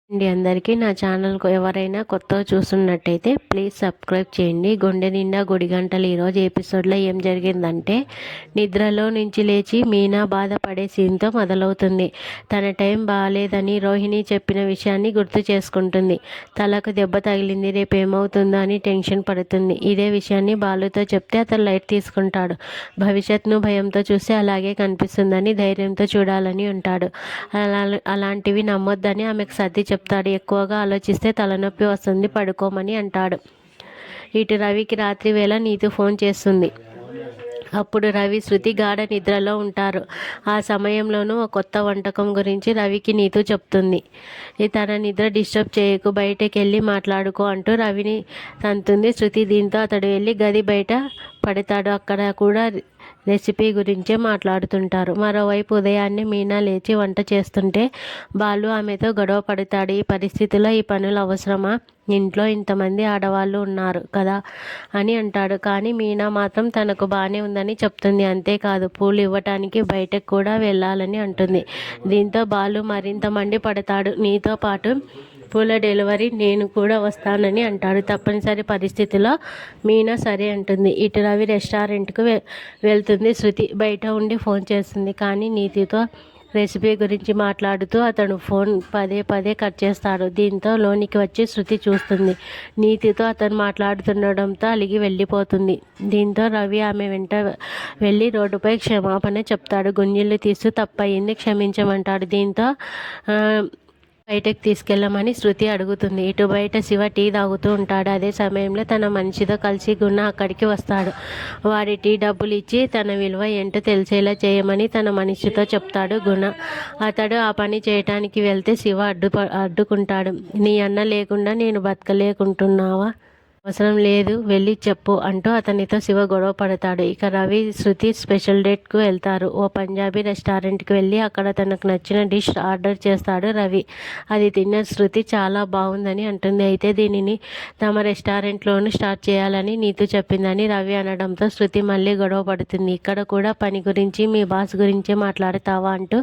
అందరికీ నా ఛానల్కు ఎవరైనా కొత్తగా చూస్తున్నట్టయితే ప్లీజ్ సబ్స్క్రైబ్ చేయండి. గుండె నిండా గుడి గంటలు. ఈరోజు ఎపిసోడ్లో ఏం జరిగిందంటే, నిద్రలో నుంచి లేచి మీనా బాధపడే సీన్తో మొదలవుతుంది. తన టైం బాగాలేదని రోహిణి చెప్పిన విషయాన్ని గుర్తు చేసుకుంటుంది. తలకు దెబ్బ తగిలింది, రేపు ఏమవుతుందో అని టెన్షన్ పడుతుంది. ఇదే విషయాన్ని బాలుతో చెప్తే అతను లైట్ తీసుకుంటాడు. భవిష్యత్తును భయంతో చూస్తే అలాగే కనిపిస్తుందని ధైర్యంతో చూడాలని ఉంటాడు. అలాంటివి నమ్మొద్దని ఆమెకు సర్ది చెప్తాడు. ఎక్కువగా ఆలోచిస్తే తలనొప్పి వస్తుంది, పడుకోమని అంటాడు. ఇటు రవికి రాత్రి వేళ నీతు ఫోన్ చేస్తుంది. అప్పుడు రవి, శృతి గాఢ నిద్రలో ఉంటారు. ఆ సమయంలోనూ ఒక కొత్త వంటకం గురించి రవికి నీతు చెప్తుంది. తన నిద్ర డిస్టర్బ్ చేయకు, బయటకు వెళ్ళి మాట్లాడుకో అంటూ రవిని తంతుంది శృతి. దీంతో అతడు వెళ్ళి గది బయట పడతాడు. అక్కడ కూడా రెసిపీ గురించే మాట్లాడుతుంటారు. మరోవైపు ఉదయాన్నే మీనా లేచి వంట చేస్తుంటే బాలు ఆమెతో గొడవ పడతాడు. ఈ పరిస్థితిలో ఈ పనులు అవసరమా? ఇంట్లో ఇంతమంది ఆడవాళ్ళు ఉన్నారు కదా అని అంటాడు. కానీ మీనా మాత్రం తనకు బాగానే ఉందని చెప్తుంది. అంతేకాదు, పూలు ఇవ్వటానికి బయటకు కూడా వెళ్ళాలని అంటుంది. దీంతో బాలు మరింత మండి పడతాడు. నీతో పాటు పూల డెలివరీ నేను కూడా వస్తానని అంటాడు. తప్పనిసరి పరిస్థితిలో మీనా సరే అంటుంది. ఇటు రవి రెస్టారెంట్కు వెళ్తుంది. శృతి బయట ఉండి ఫోన్ చేస్తుంది. కానీ నీతితో రెసిపీ గురించి మాట్లాడుతూ అతను ఫోన్ పదే పదే కట్ చేస్తాడు. దీంతో లోనికి వచ్చి శృతి చూస్తుంది. నీతితో అతను మాట్లాడుతుండడంతో అలిగి వెళ్ళిపోతుంది. దీంతో రవి ఆమె వెంట వెళ్ళి రోడ్డుపై క్షమాపణ చెప్తాడు. గుంజీలు తీస్తూ తప్పయింది, క్షమించమంటాడు. దీంతో బయటకు తీసుకెళ్ళమని శృతి అడుగుతుంది. ఇటు బయట శివ టీ తాగుతూ ఉంటాడు. అదే సమయంలో తన మనిషితో కలిసి గుణ అక్కడికి వస్తాడు. వాడి టీ డబ్బులు ఇచ్చి తన విలువ ఏంటో తెలిసేలా చేయమని తన మనిషితో చెప్తాడు గుణ. అతడు ఆ పని చేయటానికి వెళ్తే శివ అడ్డుకుంటాడు. నీ అన్న లేకుండా నేను బతకలేకుంటున్నావా? అవసరం లేదు, వెళ్ళి చెప్పు అంటూ అతనితో శివ గొడవ పడతాడు. ఇక రవి, శృతి స్పెషల్ డేట్కు వెళ్తారు. ఓ పంజాబీ రెస్టారెంట్కి వెళ్ళి అక్కడ తనకు నచ్చిన డిష్ ఆర్డర్ చేస్తాడు రవి. అది తిన్న శృతి చాలా బాగుందని అంటుంది. అయితే దీనిని తమ రెస్టారెంట్లోనూ స్టార్ట్ చేయాలని నీతు చెప్పిందని రవి అనడంతో శృతి మళ్ళీ గొడవ పడుతుంది. ఇక్కడ కూడా పని గురించి, మీ బాస్ గురించే మాట్లాడతావా అంటూ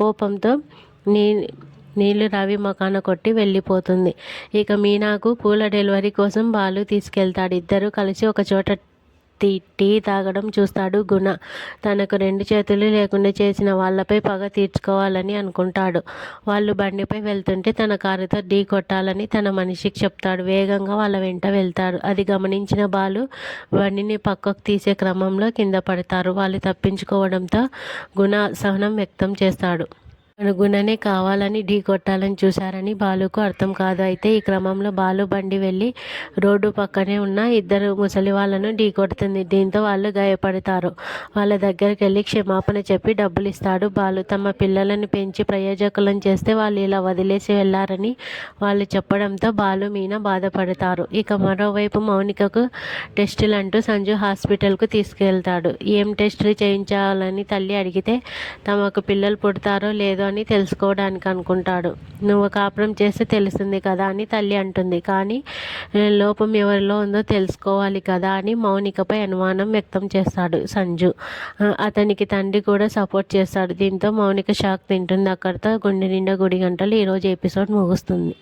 కోపంతో నీళ్లు రవి మొఖాన కొట్టి వెళ్ళిపోతుంది. ఇక మీనాకు పూల డెలివరీ కోసం బాలు తీసుకెళ్తాడు. ఇద్దరు కలిసి ఒక చోట టీ తాగడం చూస్తాడు గుణ. తనకు రెండు చేతులు లేకుండా చేసిన వాళ్ళపై పగ తీర్చుకోవాలని అనుకుంటాడు. వాళ్ళు బండిపై వెళ్తుంటే తన కారుతో ఢీ కొట్టాలని తన మనిషికి చెప్తాడు. వేగంగా వాళ్ళ వెంట వెళ్తాడు. అది గమనించిన బాలు బండిని పక్కకు తీసే క్రమంలో కింద పడతారు. వాళ్ళు తప్పించుకోవడంతో గుణ అసహనం వ్యక్తం చేస్తాడు. గుణనే కావాలని ఢీ కొట్టాలని చూశారని బాలుకు అర్థం కాదు. అయితే ఈ క్రమంలో బాలు బండి వెళ్ళి రోడ్డు పక్కనే ఉన్న ఇద్దరు ముసలి వాళ్ళను ఢీ కొడుతుంది. దీంతో వాళ్ళు గాయపడతారు. వాళ్ళ దగ్గరికి వెళ్ళి క్షమాపణ చెప్పి డబ్బులు ఇస్తాడు బాలు. తమ పిల్లలను పెంచి ప్రయోజకులను చేస్తే వాళ్ళు ఇలా వదిలేసి వెళ్ళారని వాళ్ళు చెప్పడంతో బాలు, మీనా బాధపడతారు. ఇక మరోవైపు మౌనికకు టెస్టులు అంటూ సంజు హాస్పిటల్కు తీసుకెళ్తాడు. ఏం టెస్టులు చేయించాలని తల్లి అడిగితే తమకు పిల్లలు పుడతారో లేదో అని తెలుసుకోవడానికి అనుకుంటాడు. నువ్వు కాపురం చేస్తే తెలుస్తుంది కదా అని తల్లి అంటుంది. కానీ లోపం ఎవరిలో ఉందో తెలుసుకోవాలి కదా అని మౌనికపై అనుమానం వ్యక్తం చేస్తాడు సంజు. అతనికి తండ్రి కూడా సపోర్ట్ చేస్తాడు. దీంతో మౌనిక షాక్ తింటుంది. అక్కడితో గుండె నిండా గుడి గంటలు ఈరోజు ఎపిసోడ్ ముగుస్తుంది.